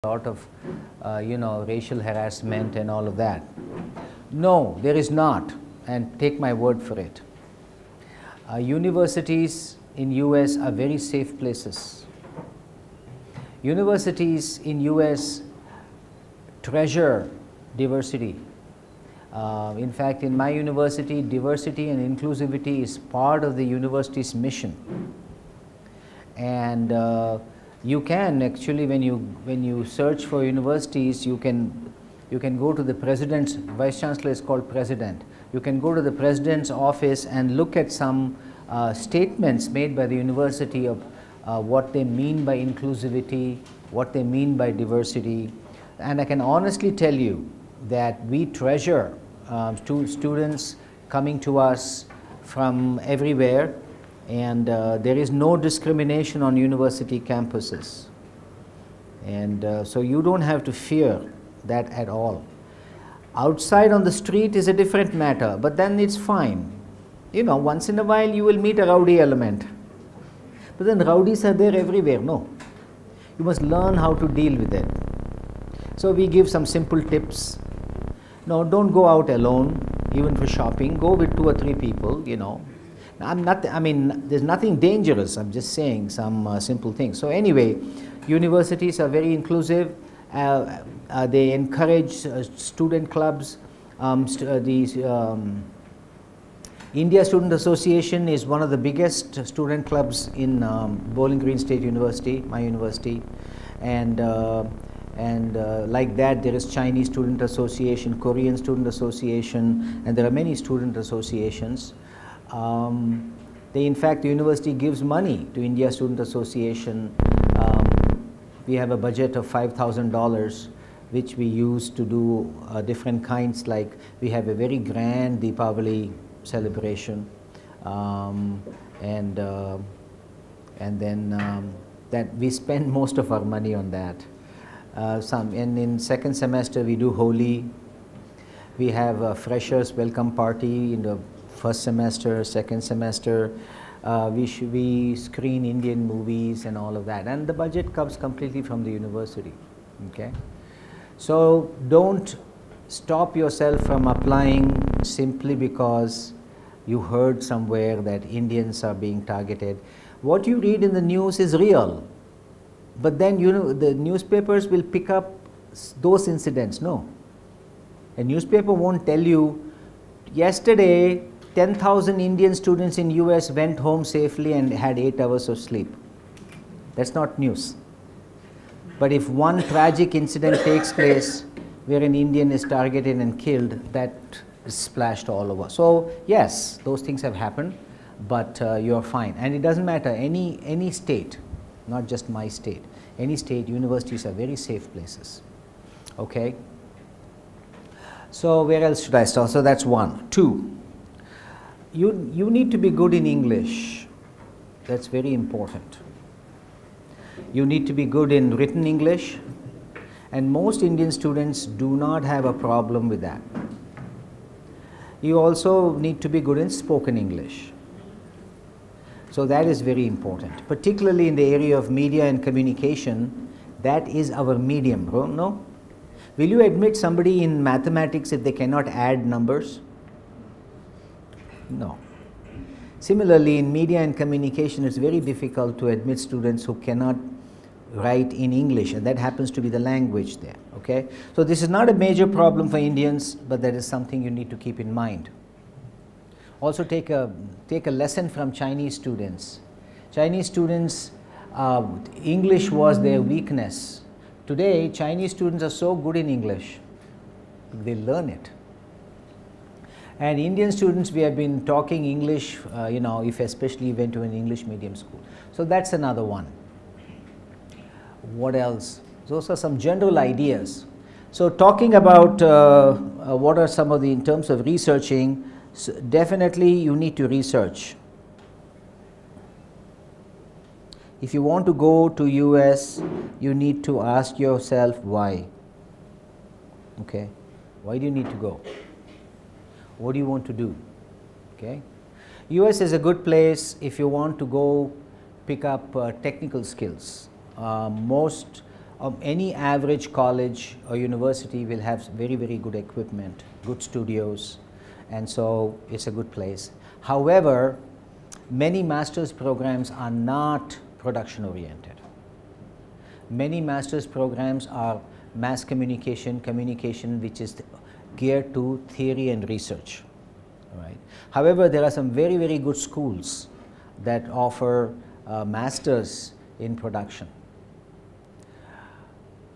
lot of racial harassment and all of that. No, there is not, and take my word for it. Universities in US are very safe places. Universities in US treasure diversity. In fact, in my university, diversity and inclusivity is part of the university's mission. And you can actually, when you search for universities, you can go to the president's, vice chancellor is called president. You can go to the president's office and look at some statements made by the university of what they mean by inclusivity, what they mean by diversity. And I can honestly tell you that we treasure students coming to us from everywhere, and there is no discrimination on university campuses. And so you don't have to fear that at all. Outside on the street is a different matter, but then it's fine. You know, once in a while you will meet a rowdy element. But then rowdies are there everywhere, no. You must learn how to deal with it. So we give some simple tips. No, don't go out alone, even for shopping. Go with 2 or 3 people, you know. There's nothing dangerous. I'm just saying some simple things. So anyway, universities are very inclusive. They encourage student clubs. India Student Association is one of the biggest student clubs in Bowling Green State University, my university, and like that there is Chinese Student Association, Korean Student Association, and there are many student associations. In fact, the university gives money to India Student Association. We have a budget of $5,000 which we use to do different kinds, like we have a very grand Deepavali celebration, and then that we spend most of our money on that. And in second semester we do Holi. We have a freshers welcome party in the first semester, second semester. We screen Indian movies and all of that, and the budget comes completely from the university. Okay, so don't stop yourself from applying simply because you heard somewhere that Indians are being targeted. What you read in the news is real, but then the newspapers will pick up those incidents. No, a newspaper won't tell you yesterday 10,000 Indian students in US went home safely and had 8 hours of sleep. That's not news. But if one tragic incident takes place where an Indian is targeted and killed, that is splashed all over. So yes, those things have happened, but you're fine. And it doesn't matter, any state, not just my state, any state, universities are very safe places. Okay? So where else should I start? So that's 1. 2. You need to be good in English. That's very important. You need to be good in written English, and most Indian students do not have a problem with that. You also need to be good in spoken English. So that is very important, particularly in the area of media and communication. That is our medium, no? Will you admit somebody in mathematics if they cannot add numbers? No. Similarly, in media and communication, it's very difficult to admit students who cannot write in English, and that happens to be the language there. Okay? So this is not a major problem for Indians, but that is something you need to keep in mind. Also take a lesson from Chinese students. Chinese students, English was their weakness. Today, Chinese students are so good in English, they learn it. And Indian students, we have been talking English, if especially you went to an English medium school. So that's another one. What else? Those are some general ideas. So talking about what are some of the, in terms of researching, so definitely you need to research. If you want to go to US, you need to ask yourself why. Okay, why do you need to go? What do you want to do? Okay, US is a good place if you want to go pick up technical skills. Most Any average college or university will have very, very good equipment, good studios, and so it's a good place. However, many master's programs are not production oriented. Many master's programs are mass communication, which is geared to theory and research. Right. However, there are some very, very good schools that offer masters in production.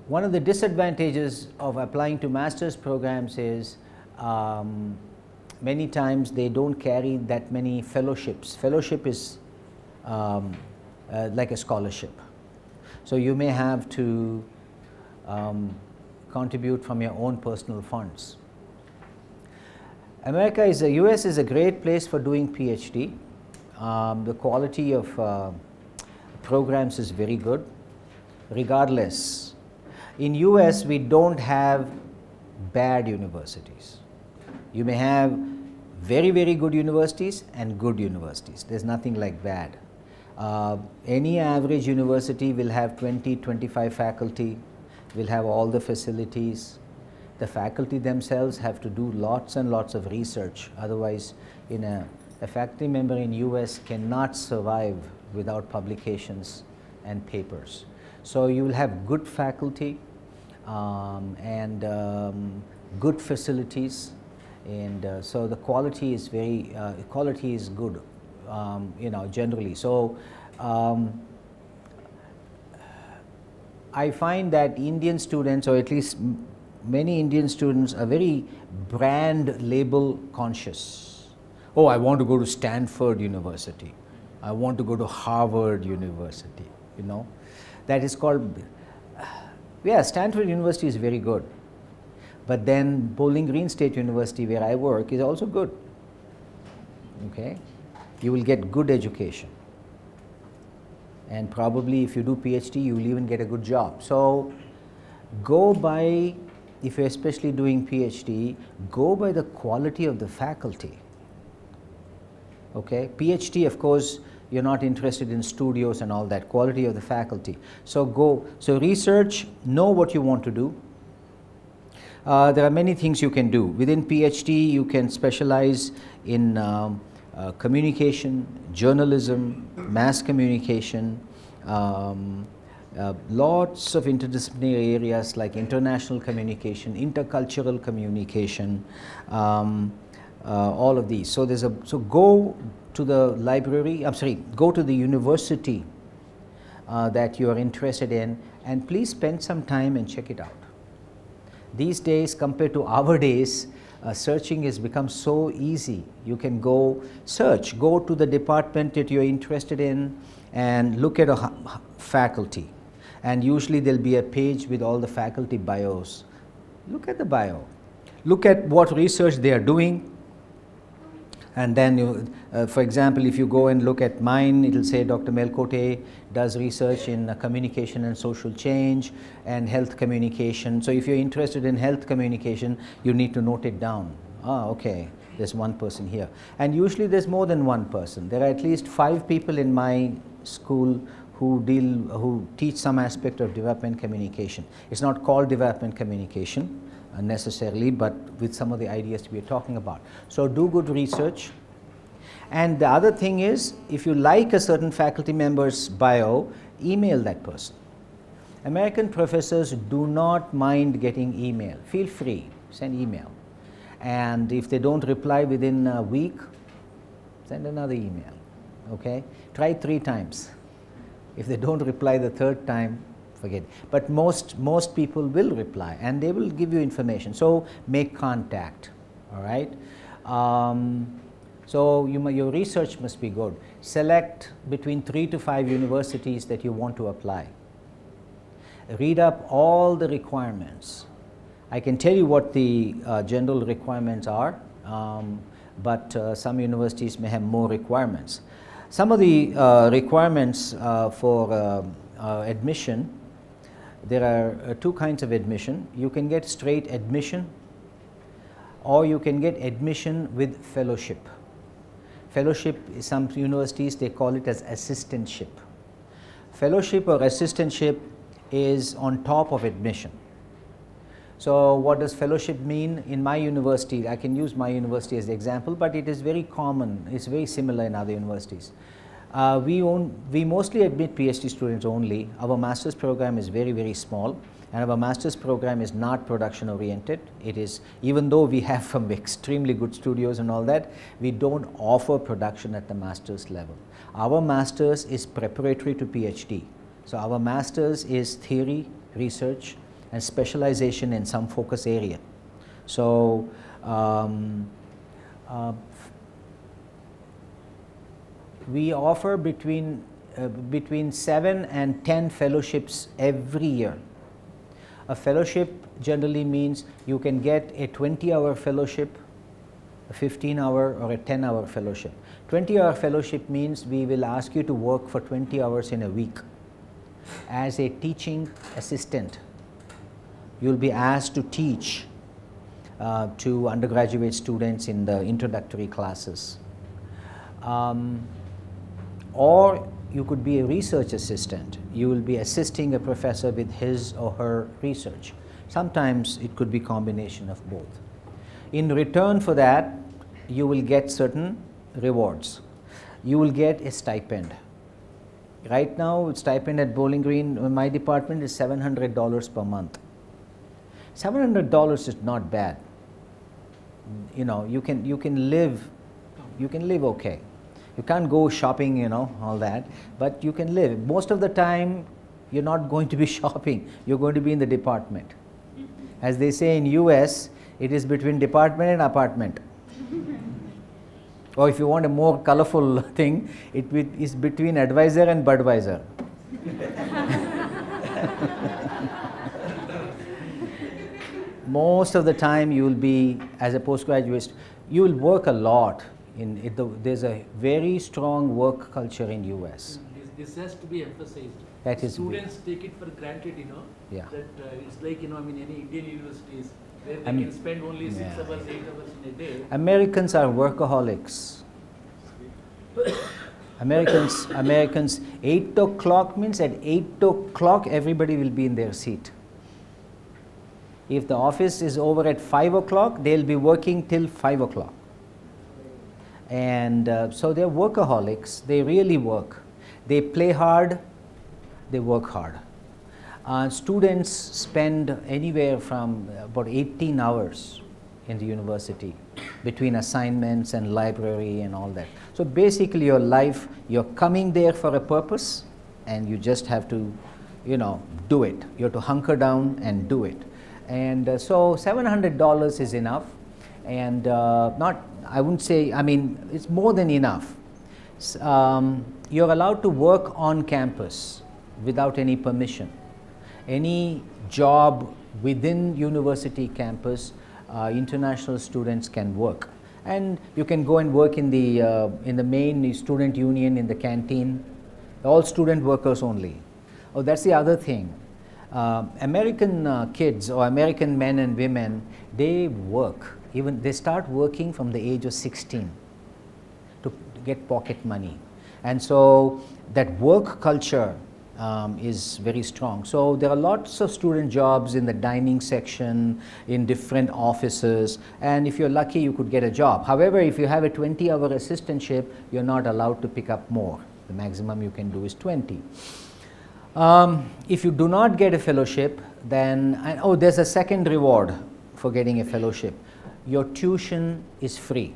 One of the disadvantages of applying to master's programs is many times they don't carry that many fellowships. Fellowship is like a scholarship. So you may have to contribute from your own personal funds. US is a great place for doing PhD. The quality of programs is very good, regardless. In US, we don't have bad universities. You may have very, very good universities and good universities. There's nothing like bad. Any average university will have 20, 25 faculty, will have all the facilities. The faculty themselves have to do lots and lots of research. Otherwise, a faculty member in US cannot survive without publications and papers. So you will have good faculty and good facilities, and so the quality is good, generally. So I find that Indian students, or at least many Indian students, are very brand label conscious. Oh, I want to go to Stanford University. I want to go to Harvard University, That is called, yeah, Stanford University is very good. But then Bowling Green State University, where I work, is also good. Okay? You will get good education. And probably if you do PhD, you will even get a good job. So go by, if you're especially doing PhD, go by the quality of the faculty. Okay? PhD, of course, you're not interested in studios and all that, quality of the faculty. So research, know what you want to do. There are many things you can do. Within PhD, you can specialize in communication, journalism, mass communication, lots of interdisciplinary areas like international communication, intercultural communication, all of these. So go to the library, go to the university that you are interested in, and please spend some time and check it out. These days, compared to our days, searching has become so easy. You can go search, go to the department that you're interested in and look at a faculty. And usually there'll be a page with all the faculty bios. Look at the bio. Look at what research they are doing. And then, for example, if you go and look at mine, it will say Dr. Melkote does research in communication and social change and health communication. So if you're interested in health communication, you need to note it down. Okay, there's one person here. And usually there's more than one person. There are at least 5 people in my school who teach some aspect of development communication. It's not called development communication necessarily, but with some of the ideas we are talking about. So do good research. And the other thing is, if you like a certain faculty member's bio, email that person. American professors do not mind getting email. Feel free, send email. And if they don't reply within a week, send another email. Okay? Try 3 times. If they don't reply the 3rd time, forget. But most people will reply and they will give you information. So make contact. All right. So your research must be good. Select between 3 to 5 universities that you want to apply. Read up all the requirements. I can tell you what the general requirements are, but some universities may have more requirements. Some of the requirements for admission, there are 2 kinds of admission. You can get straight admission, or you can get admission with fellowship. Fellowship, some universities, they call it as assistantship. Fellowship or assistantship is on top of admission. So what does fellowship mean? In my university, I can use my university as the example, but it is very common, it's very similar in other universities. We mostly admit PhD students only. Our master's program is very, very small, and our master's program is not production oriented. It is, even though we have some extremely good studios and all that, we don't offer production at the master's level. Our master's is preparatory to PhD. So our master's is theory, research, and specialization in some focus area. So we offer between 7 and 10 fellowships every year. A fellowship generally means you can get a 20-hour fellowship, a 15-hour or a 10-hour fellowship. 20-hour fellowship means we will ask you to work for 20 hours in a week as a teaching assistant. You'll be asked to teach to undergraduate students in the introductory classes. Or you could be a research assistant. You will be assisting a professor with his or her research. Sometimes it could be a combination of both. In return for that, you will get certain rewards. You will get a stipend. Right now, stipend at Bowling Green, in my department, is $700 per month. $700 is not bad. You know, you can live okay. You can't go shopping, you know, all that, but you can live. Most of the time, you're not going to be shopping. You're going to be in the department. As they say in US, it is between department and apartment. Or if you want a more colorful thing, it is between advisor and Budweiser. Most of the time you will be, as a postgraduate, you will work a lot. There's a very strong work culture in US. This has to be emphasized. That is students take it for granted, you know, yeah. that it's like, you know, I mean, any Indian universities where they can spend only 6 hours, 8 hours in a day. Americans are workaholics. Americans, 8 o'clock means at 8 o'clock everybody will be in their seat. If the office is over at 5 o'clock, they'll be working till 5 o'clock. And so they're workaholics. They really work. They play hard, they work hard. Students spend anywhere from about 18 hours in the university between assignments and library and all that. So basically your life, you're coming there for a purpose and you just have to, you know, do it. You have to hunker down and do it. And so $700 is enough, and I wouldn't say, I mean, it's more than enough. You're allowed to work on campus without any permission. Any job within university campus, international students can work. And you can go and work in the main student union, in the canteen, all student workers only. Oh, that's the other thing. American kids or American men and women, they work. Even they start working from the age of 16 to get pocket money. And so that work culture is very strong. So there are lots of student jobs in the dining section, in different offices, and if you're lucky you could get a job. However, if you have a 20-hour assistantship, you're not allowed to pick up more. The maximum you can do is 20. If you do not get a fellowship, then, there's a second reward for getting a fellowship. Your tuition is free.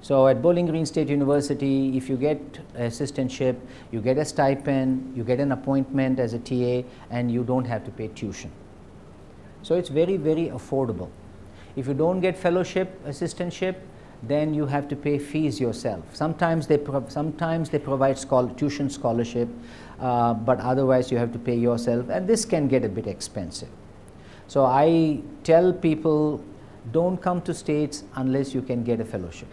So at Bowling Green State University, if you get an assistantship, you get a stipend, you get an appointment as a TA, and you don't have to pay tuition. So it's very, very affordable. If you don't get fellowship, assistantship, then you have to pay fees yourself. Sometimes they provide tuition scholarship, but otherwise you have to pay yourself, and this can get a bit expensive. So I tell people, don't come to States unless you can get a fellowship.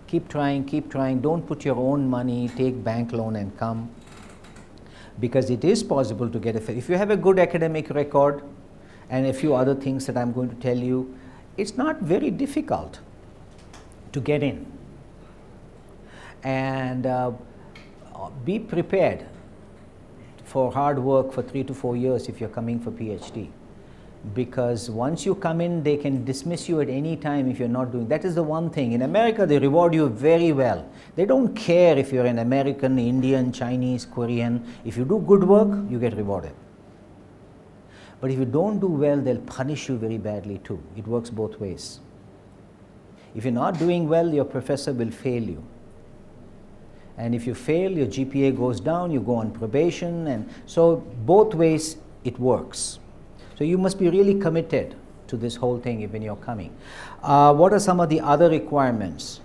Keep trying, don't put your own money, take bank loan and come, because it is possible to get a fellowship. If you have a good academic record and a few other things that I'm going to tell you, it's not very difficult to get in. And be prepared for hard work for 3 to 4 years if you're coming for PhD. Because once you come in, they can dismiss you at any time if you're not doing. That is the one thing. In America, they reward you very well. They don't care if you're an American, Indian, Chinese, Korean. If you do good work, you get rewarded. But if you don't do well, they'll punish you very badly too. It works both ways. If you're not doing well, your professor will fail you. And if you fail, your GPA goes down, you go on probation, and so both ways it works. So you must be really committed to this whole thing when you're coming. What are some of the other requirements?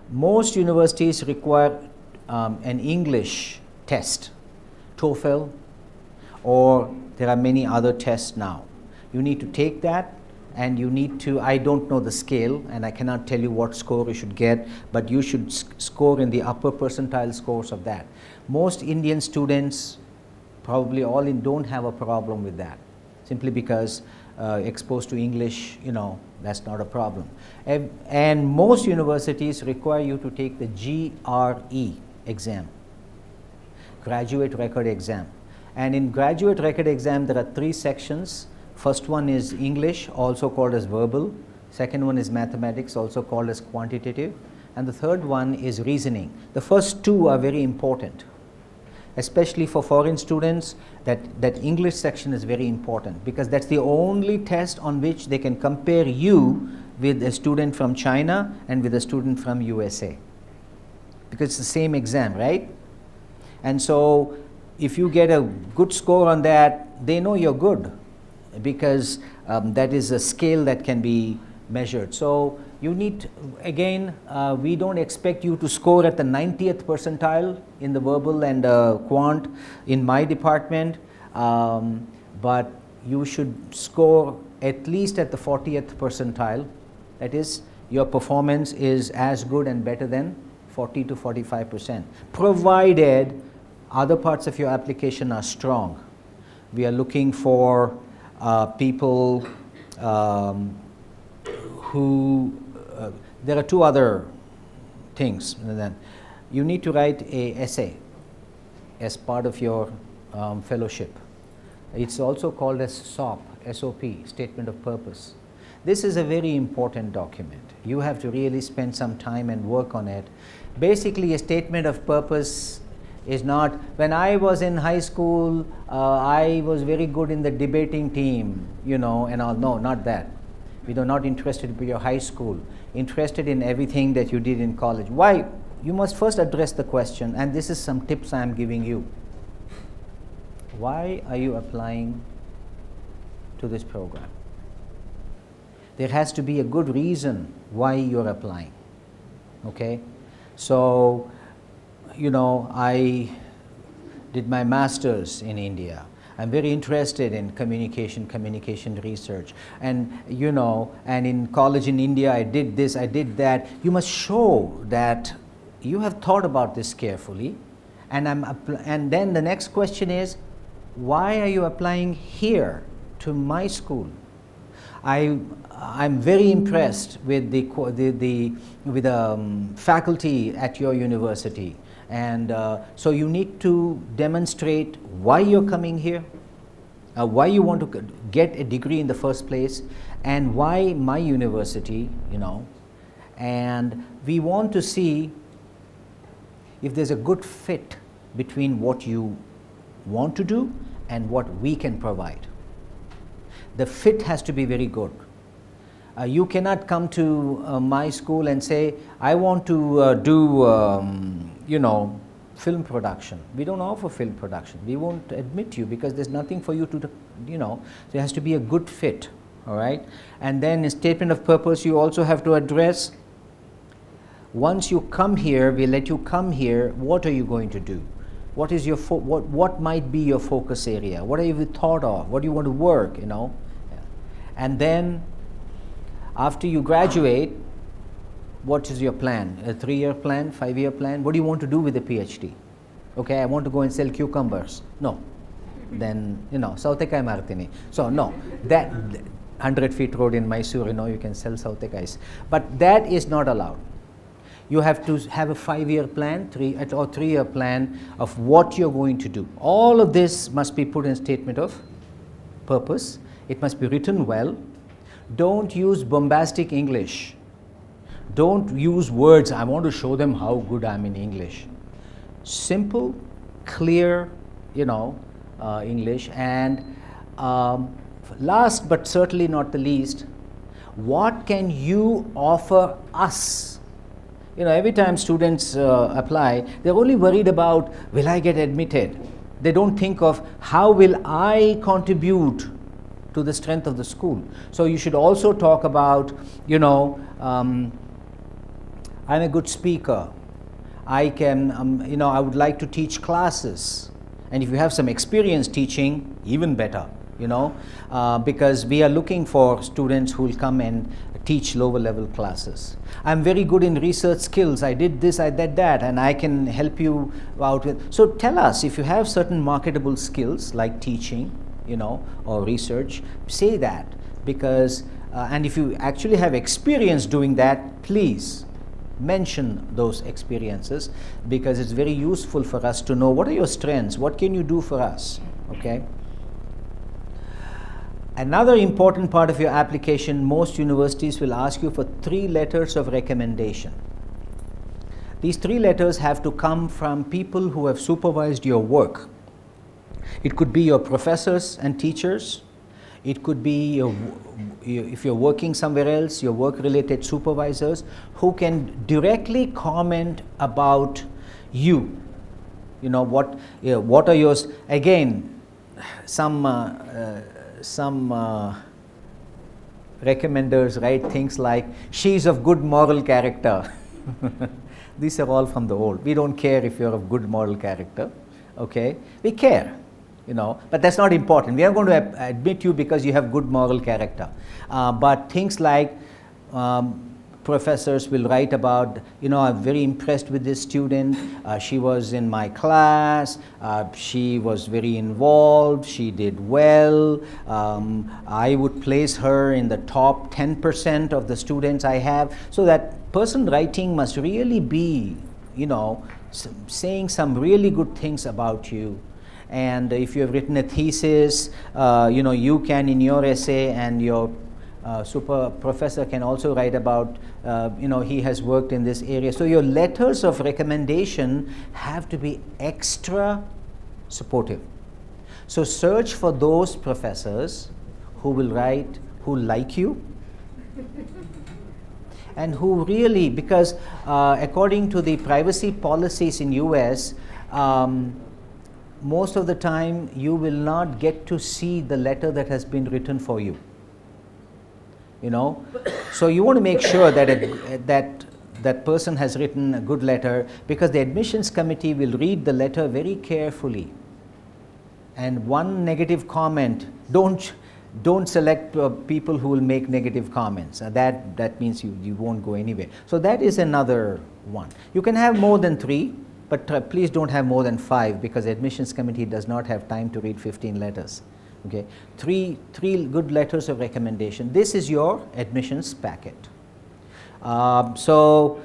Most universities require an English test, TOEFL, or there are many other tests now. You need to take that, and you need to, I don't know the scale and I cannot tell you what score you should get, but you should score in the upper percentile scores of that. Most Indian students, probably all in, don't have a problem with that, simply because exposed to English, you know, that's not a problem. And most universities require you to take the GRE exam, Graduate Record Exam. And in Graduate Record Exam, there are 3 sections. First one is English, also called as verbal. Second one is mathematics, also called as quantitative. And the third one is reasoning. The first 2 are very important. Especially for foreign students, that English section is very important, because that's the only test on which they can compare you with a student from China and with a student from USA. Because it's the same exam, right? And so if you get a good score on that, they know you're good, because that is a scale that can be measured. So you need, again, we don't expect you to score at the 90th percentile in the verbal and quant in my department, but you should score at least at the 40th percentile. That is, your performance is as good and better than 40 to 45%, provided other parts of your application are strong. We are looking for people who, there are 2 other things. Then you need to write an essay as part of your fellowship. It's also called as SOP, S-O-P, Statement of Purpose. This is a very important document. You have to really spend some time and work on it. Basically, a statement of purpose is not, when I was in high school, I was very good in the debating team, you know, and all. No, not that. We are not interested in your high school, interested in everything that you did in college. Why? You must first address the question, and this is some tips I am giving you. Why are you applying to this program? There has to be a good reason why you're applying, okay? So, you know, I did my master's in India. I'm very interested in communication research. And, you know, and in college in India, I did this, I did that. You must show that you have thought about this carefully. And then the next question is, why are you applying here to my school? I'm very impressed with the faculty at your university. And so you need to demonstrate why you're coming here, why you want to get a degree in the first place, and why my university, you know. And we want to see if there's a good fit between what you want to do and what we can provide. The fit has to be very good. You cannot come to my school and say, I want to do you know, film production. We don't offer film production. We won't admit you because there's nothing for you to, you know. So it has to be a good fit, all right? And then a statement of purpose you also have to address. Once you come here, we let you come here, what are you going to do? What is your what might be your focus area? What have you thought of? What do you want to work, you know? Yeah. And then after you graduate, what is your plan? A 3-year plan, 5-year plan? What do you want to do with a PhD? Okay, I want to go and sell cucumbers. No. Then, you know, Sautekai Martini. So, no. That 100 feet road in Mysore, you know, you can sell Sautekais. But that is not allowed. You have to have a 5-year plan, 3-year plan of what you're going to do. All of this must be put in statement of purpose. It must be written well. Don't use bombastic English. Don't use words, I want to show them how good I'm in English. Simple, clear, English. And last but certainly not the least, what can you offer us? Every time students apply, they're only worried about, will I get admitted? They don't think of, how will I contribute to the strength of the school? So you should also talk about, I'm a good speaker. I can, I would like to teach classes. And if you have some experience teaching, even better, because we are looking for students who will come and teach lower level classes. I'm very good in research skills. I did this, I did that, and I can help you out with. So tell us if you have certain marketable skills like teaching, or research, say that, because, and if you actually have experience doing that, please mention those experiences, because it's very useful for us to know what are your strengths, what can you do for us, okay? Another important part of your application, most universities will ask you for 3 letters of recommendation. These 3 letters have to come from people who have supervised your work. It could be your professors and teachers. It could be if you're working somewhere else, your work-related supervisors who can directly comment about you. What are yours? Again, some recommenders write things like, she's of good moral character. These are all from the old. We don't care if you're of good moral character, okay? We care. But that's not important. We are going to admit you because you have good moral character. But things like professors will write about, I'm very impressed with this student. She was in my class. She was very involved. She did well. I would place her in the top 10% of the students I have. So that person writing must really be, saying some really good things about you. And if you have written a thesis, you can in your essay, and your super professor can also write about, he has worked in this area. So your letters of recommendation have to be extra supportive. So search for those professors who will write, who like you, and who really, because according to the privacy policies in US, most of the time you will not get to see the letter that has been written for you. So you want to make sure that that person has written a good letter, because the admissions committee will read the letter very carefully. And one negative comment, don't select people who will make negative comments. That means you won't go anywhere. So that is another one. You can have more than 3. But please don't have more than 5, because the admissions committee does not have time to read 15 letters. Okay, three good letters of recommendation. This is your admissions packet. So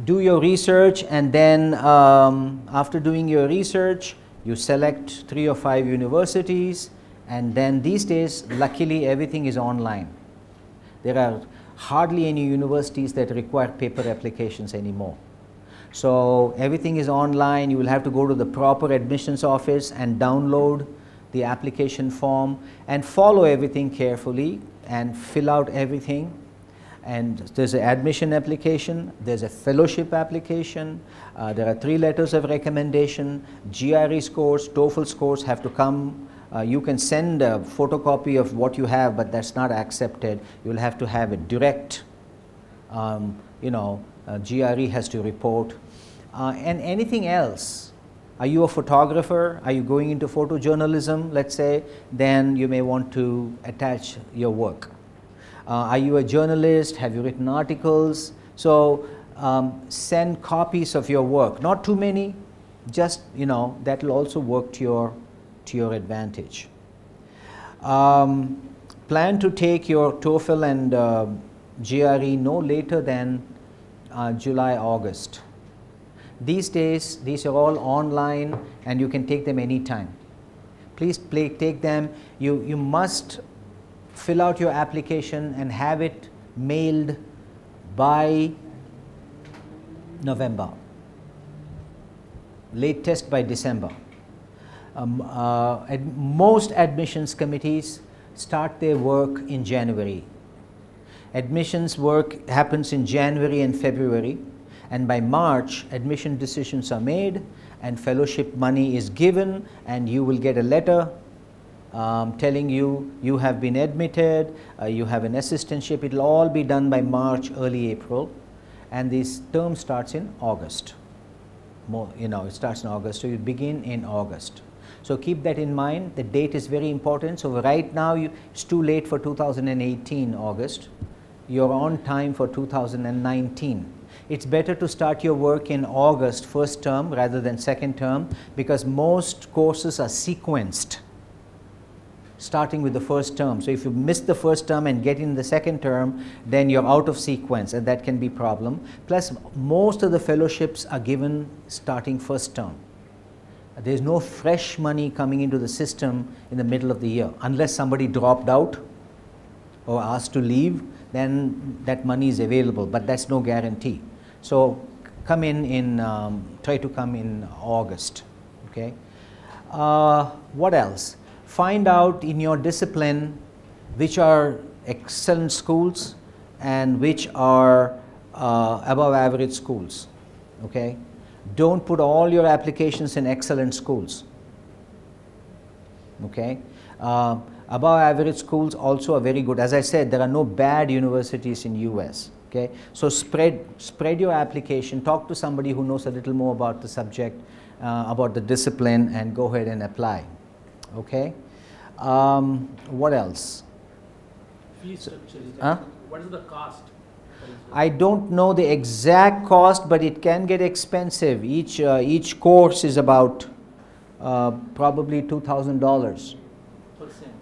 do your research, and then after doing your research, you select 3 or 5 universities, and then these days, luckily, everything is online. There are hardly any universities that require paper applications anymore. So everything is online. You will have to go to the proper admissions office and download the application form and follow everything carefully and fill out everything. And there's an admission application, there's a fellowship application, there are 3 letters of recommendation, GRE scores, TOEFL scores have to come. You can send a photocopy of what you have, but that's not accepted. You'll have to have it direct. GRE has to report, and anything else. Are you a photographer? Are you going into photojournalism, let's say? Then you may want to attach your work. Are you a journalist? Have you written articles? So send copies of your work, not too many, just that will also work to your advantage. Plan to take your TOEFL and GRE no later than July, August. These days, these are all online and you can take them anytime. Please take them. You must fill out your application and have it mailed by November, latest by December. Most admissions committees start their work in January. Admissions work happens in January and February, and by March admission decisions are made and fellowship money is given, and you will get a letter telling you you have been admitted, you have an assistantship. It will all be done by March, early April, and this term starts in August. It starts in August, so you begin in August. So keep that in mind. The date is very important. So right now it's too late for 2018 August. You're on time for 2019. It's better to start your work in August, first term, rather than second term, because most courses are sequenced, starting with the first term. So if you miss the first term and get in the second term, then you're out of sequence, and that can be a problem. Plus, most of the fellowships are given starting first term. There's no fresh money coming into the system in the middle of the year. Unless somebody dropped out or asked to leave, then that money is available, but that's no guarantee. So come try to come in August. Okay. What else? Find out in your discipline which are excellent schools and which are above average schools. Okay. Don't put all your applications in excellent schools. Okay. Above average schools also are very good. As I said, there are no bad universities in US. Okay. So spread your application, talk to somebody who knows a little more about the subject, about the discipline, and go ahead and apply. Okay. What else? Fee structure. What is the cost? I don't know the exact cost, but it can get expensive. Each course is about probably $2,000. Per semester.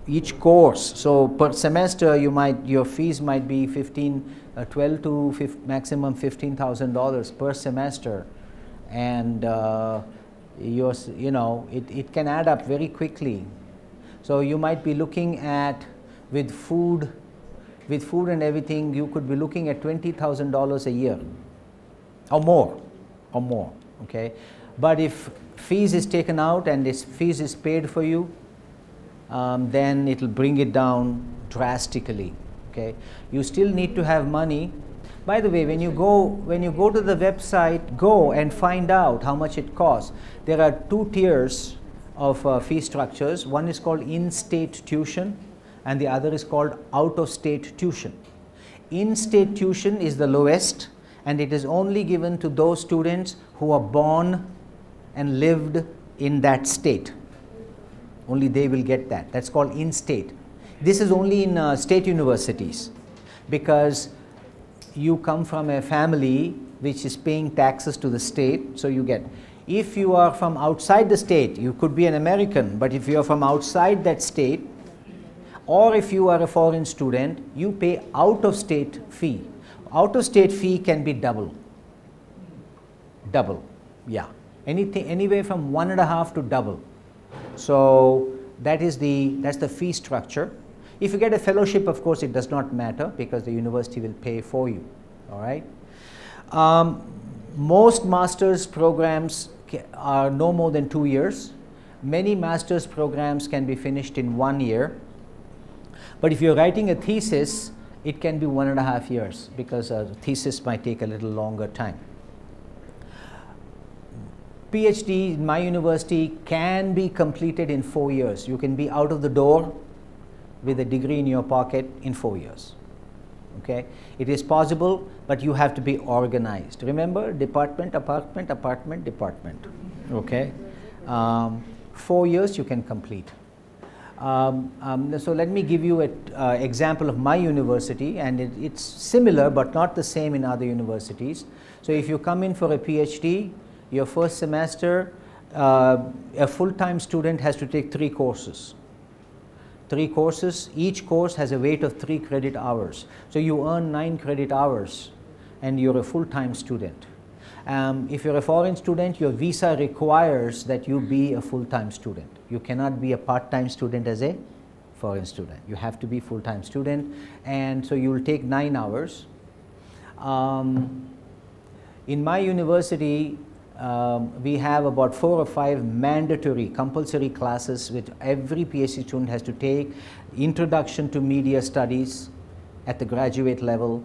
Each course. So per semester, your fees might be $12 to maximum $15,000 per semester, and it can add up very quickly. So you might be looking at with food and everything, you could be looking at $20,000 a year, or more. Okay, but if fees is taken out and this fees is paid for you, then it will bring it down drastically. Okay, you still need to have money. By the way, when you go to the website, go and find out how much it costs. There are two tiers of fee structures. One is called in-state tuition, and the other is called out-of-state tuition. In-state tuition is the lowest, and it is only given to those students who are born and lived in that state. Only they will get that. That's called in-state. This is only in state universities, because you come from a family which is paying taxes to the state, so you get. If you are from outside the state, you could be an American, but if you are from outside that state, or if you are a foreign student, you pay out-of-state fee. Out-of-state fee can be double, yeah. Anywhere from 1.5 to double. So that's the fee structure. If you get a fellowship, of course, it does not matter, because the university will pay for you. All right. Most master's programs are no more than 2 years. Many master's programs can be finished in 1 year. But if you're writing a thesis, it can be 1.5 years, because a thesis might take a little longer time. PhD in my university can be completed in 4 years. You can be out of the door with a degree in your pocket in 4 years. Okay, it is possible, but you have to be organized. Remember, department, apartment, apartment, department. Okay, 4 years you can complete. So let me give you an example of my university, and it's similar but not the same in other universities. So if you come in for a PhD, your first semester, a full-time student has to take 3 courses. 3 courses. Each course has a weight of 3 credit hours. So you earn 9 credit hours and you're a full-time student. If you're a foreign student, your visa requires that you be a full-time student. You cannot be a part-time student as a foreign student. You have to be full-time student, and so you will take 9 hours. In my university, we have about 4 or 5 mandatory compulsory classes which every PhD student has to take. Introduction to Media Studies at the graduate level,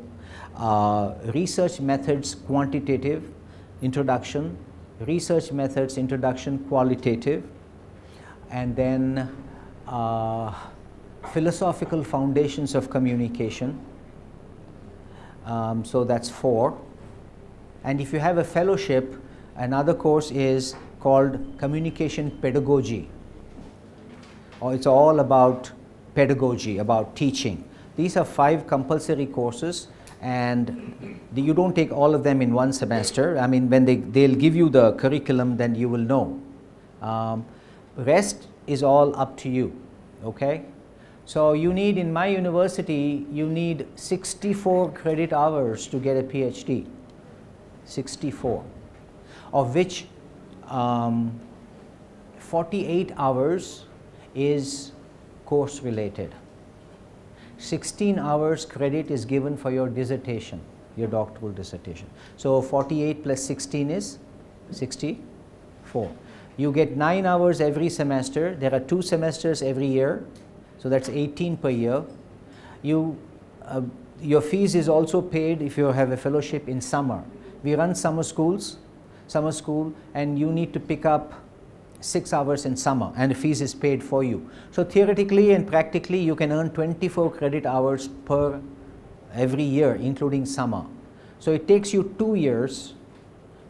Research Methods Quantitative Introduction, Research Methods Introduction Qualitative, and then Philosophical Foundations of Communication. So that's 4. And if you have a fellowship, another course is called Communication Pedagogy, or it's all about pedagogy, about teaching. These are 5 compulsory courses, and you don't take all of them in one semester. I mean, when they'll give you the curriculum, then you will know. Rest is all up to you, okay? So you need, in my university, you need 64 credit hours to get a PhD, 64, of which 48 hours is course related. 16 hours credit is given for your dissertation, your doctoral dissertation. So 48 plus 16 is 64. You get 9 hours every semester. There are 2 semesters every year, so that's 18 per year. Your fees is also paid if you have a fellowship in summer. We run summer school, and you need to pick up 6 hours in summer, and the fees is paid for you. So theoretically and practically, you can earn 24 credit hours per every year, including summer. So it takes you 2 years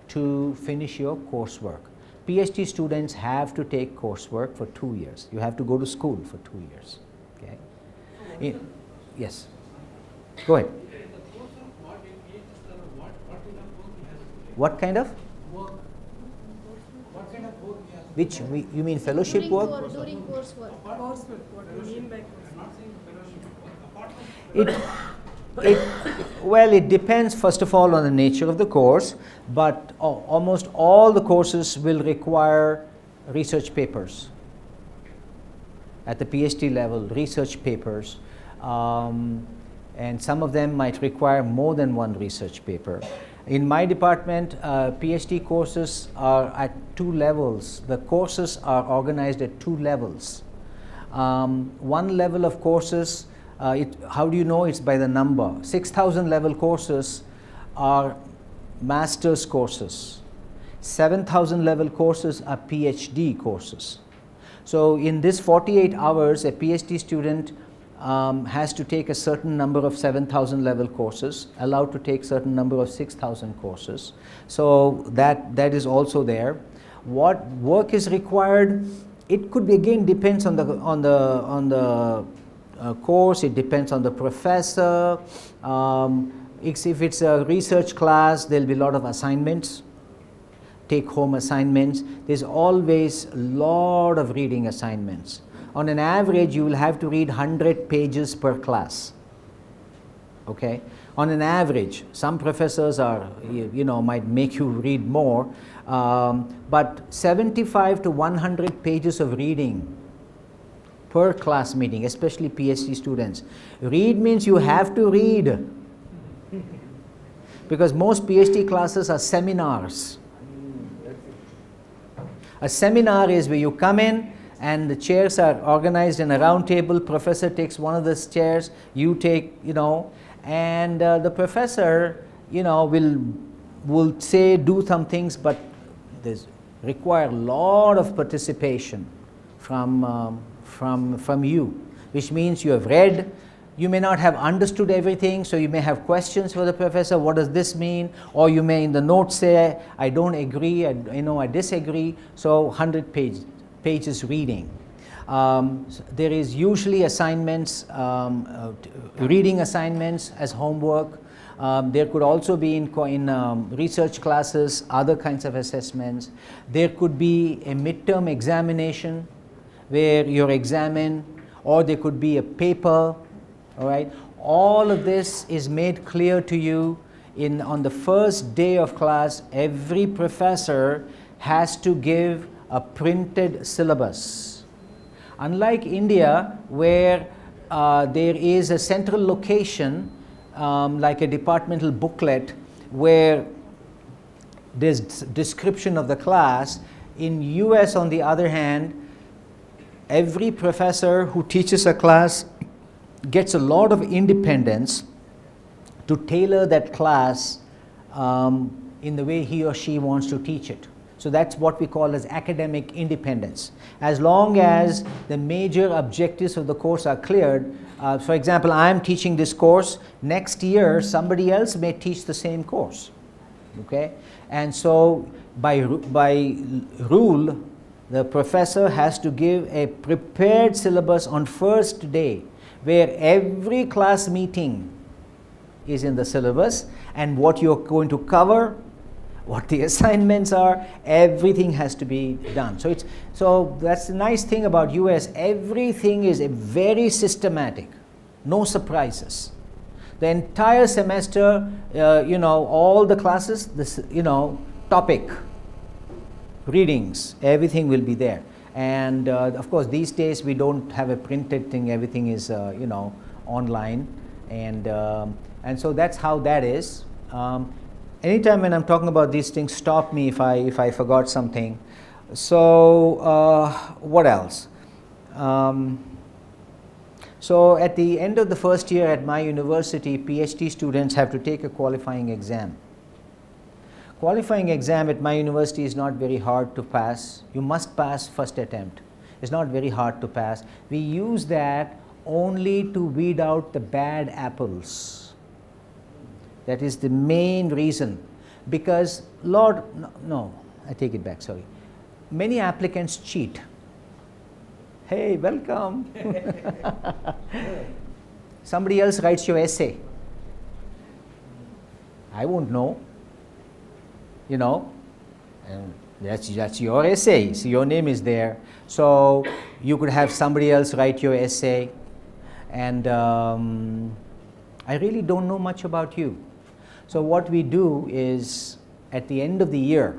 to finish your coursework. PhD students have to take coursework for 2 years. You have to go to school for 2 years. Okay. Yes. Go ahead. What kind of? Which, you mean fellowship work? During coursework. What do you mean by Well, it depends first of all on the nature of the course, but almost all the courses will require research papers. At the PhD level, research papers, and some of them might require more than one research paper. In my department, PhD courses are at 2 levels. The courses are organized at 2 levels. One level of courses, how do you know? It's by the number. 6,000 level courses are master's courses. 7,000 level courses are PhD courses. So in this 48 hours, a PhD student has to take a certain number of 7,000 level courses, allowed to take certain number of 6,000 courses. So that is also there. What work is required? It could be, again, depends on the course. It depends on the professor. If it's a research class, there'll be a lot of assignments, take-home assignments. There's always a lot of reading assignments. On an average, you will have to read 100 pages per class. Okay? On an average, some professors are, might make you read more, but 75 to 100 pages of reading per class meeting, especially PhD students. Read means you have to read, because most PhD classes are seminars. A seminar is where you come in, and the chairs are organized in a round table. Professor takes one of the chairs, you take, and the professor, will say, do some things, but there's require a lot of participation from you, which means you have read. You may not have understood everything, so you may have questions for the professor. What does this mean? Or you may in the notes say, I don't agree, I disagree. So 100 pages reading. There is usually assignments, reading assignments as homework. There could also be in research classes, other kinds of assessments. There could be a midterm examination where you're examined, or there could be a paper, all right? All of this is made clear to you on the first day of class. Every professor has to give a printed syllabus. Unlike India, where there is a central location, like a departmental booklet, where there's description of the class. In US, on the other hand, every professor who teaches a class gets a lot of independence to tailor that class in the way he or she wants to teach it. So that's what we call as academic independence. As long as the major objectives of the course are cleared, for example, I am teaching this course, next year somebody else may teach the same course, okay? And so by rule, the professor has to give a prepared syllabus on first day, where every class meeting is in the syllabus, and what you're going to cover, what the assignments are, everything has to be done. So that's the nice thing about US. Everything is very systematic, no surprises. The entire semester, all the classes, topic, readings, everything will be there. And of course, these days we don't have a printed thing. Everything is online, and so that's how that is. Anytime when I'm talking about these things, stop me if I forgot something. So what else? So at the end of the first year at my university, PhD students have to take a qualifying exam. Qualifying exam at my university is not very hard to pass. You must pass first attempt. It's not very hard to pass. We use that only to weed out the bad apples. That is the main reason, because I take it back, sorry. Many applicants cheat. Hey, welcome. Somebody else writes your essay. I won't know, and that's your essay, so your name is there. So you could have somebody else write your essay, and I really don't know much about you. So what we do is, at the end of the year,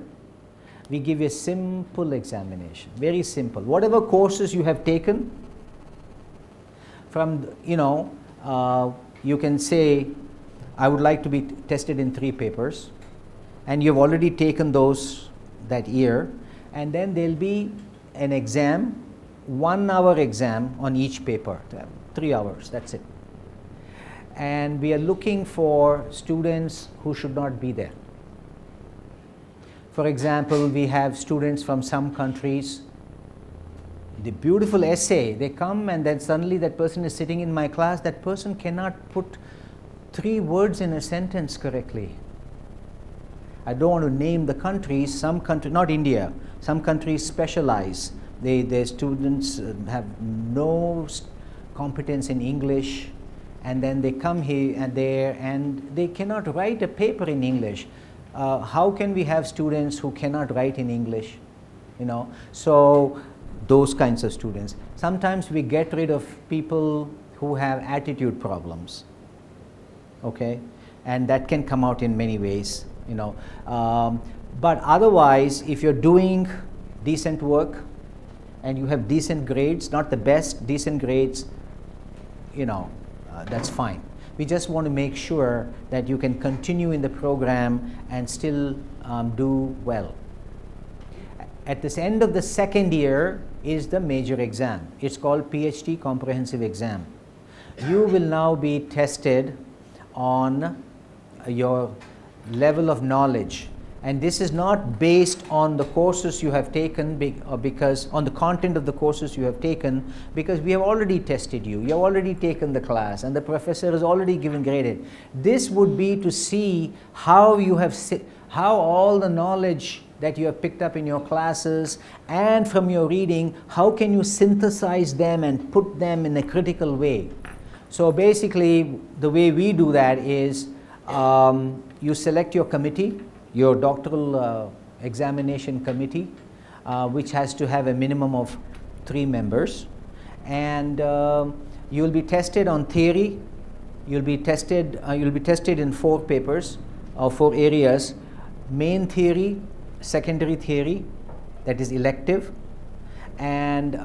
we give you a simple examination, very simple. Whatever courses you have taken, from, you can say, I would like to be tested in 3 papers, and you've already taken those that year, and then there'll be an exam, 1-hour exam on each paper, 3 hours, that's it. And we are looking for students who should not be there. For example, we have students from some countries, the beautiful essay, they come and then suddenly that person is sitting in my class, that person cannot put 3 words in a sentence correctly. I don't want to name the countries, some countries, not India, some countries specialize. Their students have no competence in English, and then they come here and there and they cannot write a paper in English. How can we have students who cannot write in English? So those kinds of students. Sometimes we get rid of people who have attitude problems, okay, and that can come out in many ways, but otherwise, if you're doing decent work and you have decent grades, not the best, decent grades, that's fine. We just want to make sure that you can continue in the program and still do well. At the end of the second year is the major exam. It's called PhD Comprehensive Exam. You will now be tested on your level of knowledge, and this is not based on the courses you have taken because on the content of the courses you have taken, because we have already tested you. You have already taken the class and the professor has already given graded. This would be to see how you have how all the knowledge that you have picked up in your classes and from your reading, how can you synthesize them and put them in a critical way. So basically the way we do that is you select your committee, your doctoral examination committee, which has to have a minimum of 3 members, and you will be tested on theory. You'll be tested in 4 papers or 4 areas: main theory, secondary theory, that is elective, and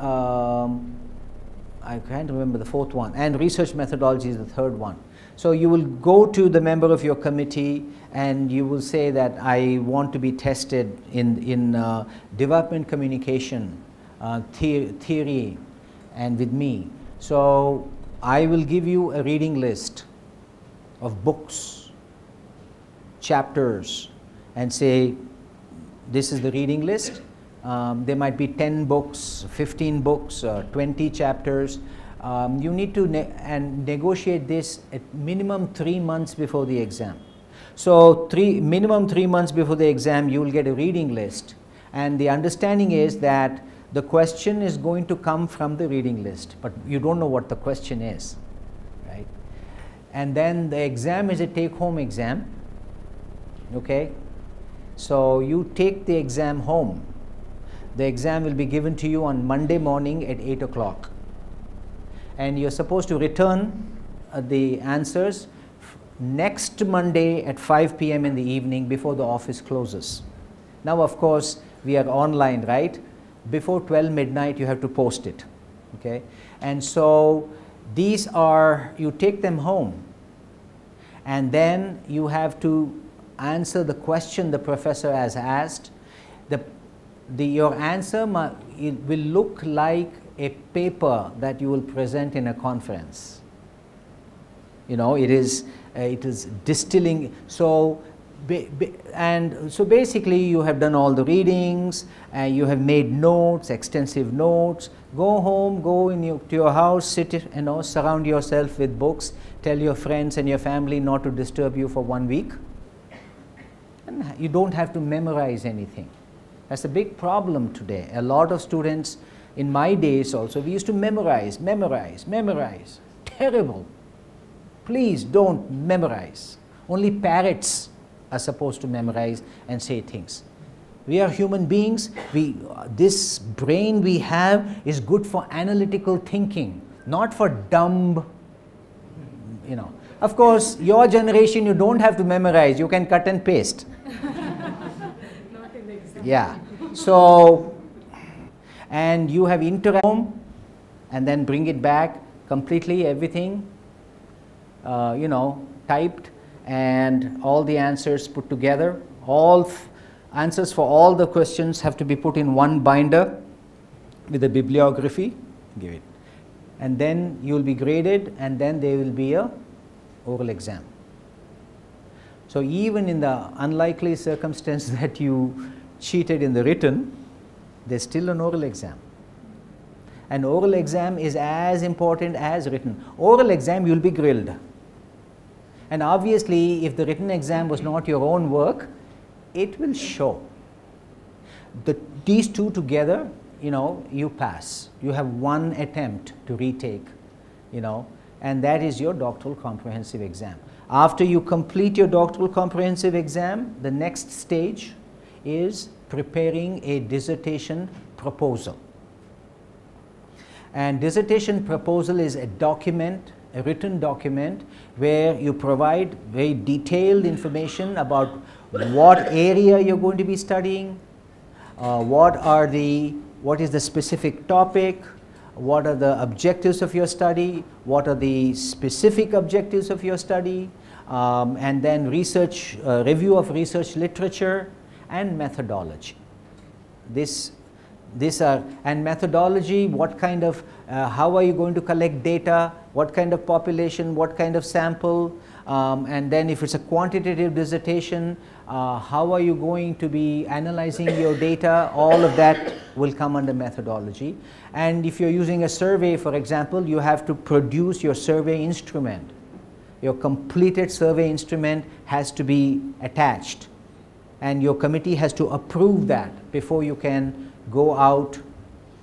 I can't remember the 4th one, and research methodology is the 3rd one. So you will go to the member of your committee and you will say that I want to be tested in development communication, theory, and with me. So I will give you a reading list of books, chapters, and say this is the reading list. There might be 10 books, 15 books, 20 chapters. You need to negotiate this at minimum 3 months before the exam. So minimum 3 months before the exam, you will get a reading list. And the understanding is that the question is going to come from the reading list, but you don't know what the question is, right? And then the exam is a take-home exam, okay? So you take the exam home. The exam will be given to you on Monday morning at 8 o'clock. And you're supposed to return the answers next Monday at 5 p.m. in the evening before the office closes. Now, of course, we are online, right? Before 12 midnight, you have to post it, okay? And so these are, you take them home, and then you have to answer the question the professor has asked. Your answer it will look like a paper that you will present in a conference. You know, it is distilling. So, so basically you have done all the readings, you have made notes, extensive notes. Go home, go to your house, sit, surround yourself with books. Tell your friends and your family not to disturb you for 1 week. And you don't have to memorize anything. That's a big problem today. A lot of students, in my days also, we used to memorize. Terrible. Please don't memorize. Only parrots are supposed to memorize and say things. We are human beings. This brain we have is good for analytical thinking, not for dumb, Of course, your generation, you don't have to memorize. You can cut and paste. Yeah, so, and you have home and then bring it back completely, everything, typed, and all the answers put together. All answers for all the questions have to be put in one binder with a bibliography. Give it. And then you will be graded, and then there will be a oral exam. So even in the unlikely circumstance that you cheated in the written, there's still an oral exam. An oral exam is as important as written. Oral exam, you'll be grilled. And obviously, if the written exam was not your own work, it will show. These two together, you pass. You have one attempt to retake, and that is your doctoral comprehensive exam. After you complete your doctoral comprehensive exam, the next stage is preparing a dissertation proposal. And dissertation proposal is a document, a written document, where you provide very detailed information about what area you're going to be studying, what is the specific topic, what are the objectives of your study, what are the specific objectives of your study, and then review of research literature, and methodology. And methodology, what kind of, how are you going to collect data, what kind of population, what kind of sample, and then if it's a quantitative dissertation, how are you going to be analyzing your data. All of that will come under methodology. And if you're using a survey, for example, you have to produce your survey instrument. Your completed survey instrument has to be attached, and your committee has to approve that before you can go out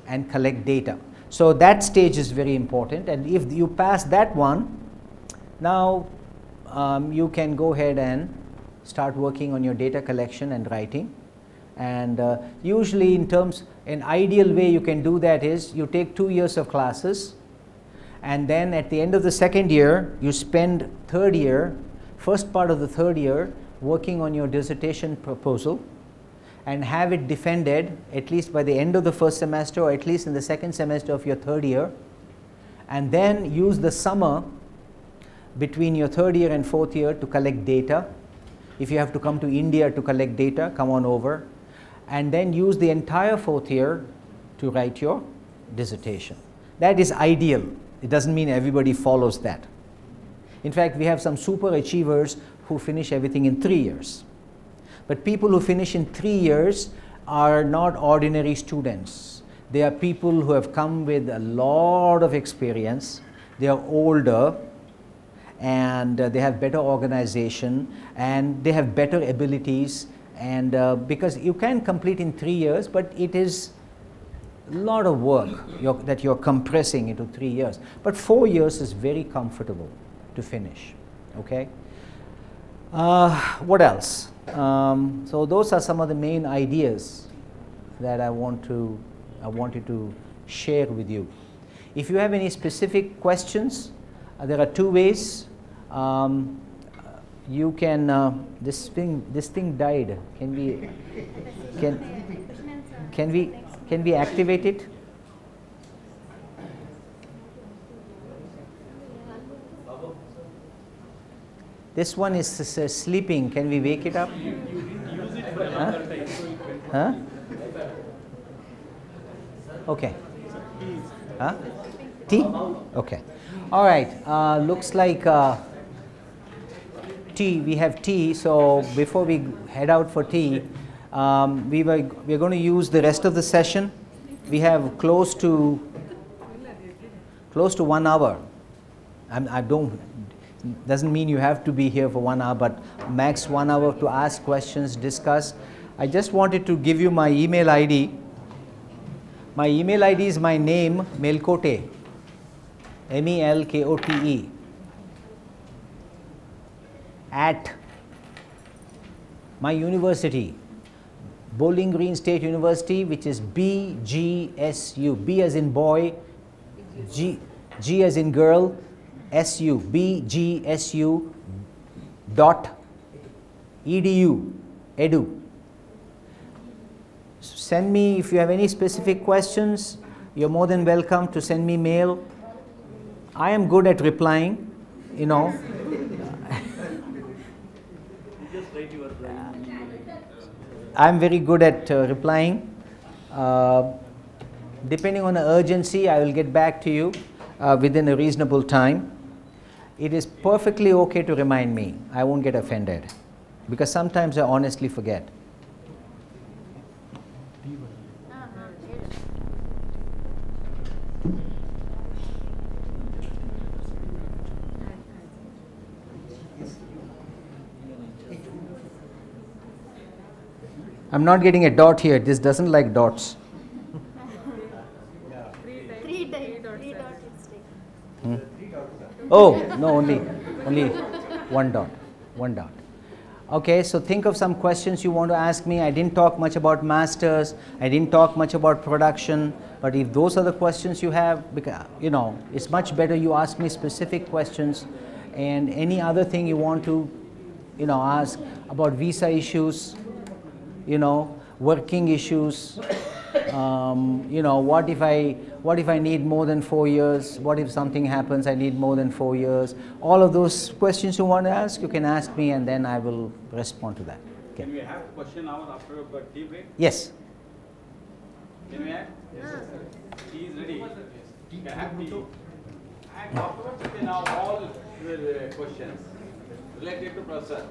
and collect data. So that stage is very important, and if you pass that one, now you can go ahead and start working on your data collection and writing, And usually an ideal way you can do that is you take 2 years of classes, and then at the end of the second year, you spend first part of the third year working on your dissertation proposal, and have it defended at least by the end of the first semester, or at least in the second semester of your third year, and then use the summer between your third year and fourth year to collect data. If you have to come to India to collect data, come on over, and then use the entire fourth year to write your dissertation. That is ideal. It doesn't mean everybody follows that. In fact, we have some super achievers who finish everything in 3 years. But people who finish in 3 years are not ordinary students. They are people who have come with a lot of experience. They are older, and they have better organization, and they have better abilities. And because you can complete in 3 years, but it is a lot of work that you're compressing into 3 years. But 4 years is very comfortable to finish. Okay. What else? So those are some of the main ideas that I wanted to share with you. If you have any specific questions, there are 2 ways. You can this thing died. Can we activate it? This one is sleeping. Can we wake it up? You didn't use it for a longer time, so it went. Huh? Okay. Huh? Tea? Okay. All right. Looks like tea. We have tea. So before we head out for tea, we're going to use the rest of the session. We have close to 1 hour. Doesn't mean you have to be here for 1 hour, but max 1 hour to ask questions, discuss. I just wanted to give you my email ID. My email ID is my name, Melkote, MELKOTE, at my university, Bowling Green State University, which is BGSU, B as in boy, G as in girl, SU, BGSU .edu. Send me, if you have any specific questions, you're more than welcome to send me mail. I am good at replying, you know. Just write your I'm very good at replying. Depending on the urgency, I will get back to you within a reasonable time. It is perfectly okay to remind me. I won't get offended, because sometimes I honestly forget. I'm not getting a dot here. This doesn't like dots. Three dots. Oh, no, only 1 dot. 1 dot. Okay, so think of some questions you want to ask me. I didn't talk much about masters. I didn't talk much about production. But if those are the questions you have, because, you know, it's much better you ask me specific questions, and any other thing you want to, you know, ask about visa issues, you know, working issues, you know, what if I need more than 4 years? What if something happens, I need more than 4 years? All of those questions you want to ask, you can ask me, and then I will respond to that. Okay. Can we have question hour after a tea break? Yes. Can we have? Yes. Tea is ready. Can have tea. And afterwards, you can have all the questions related to process.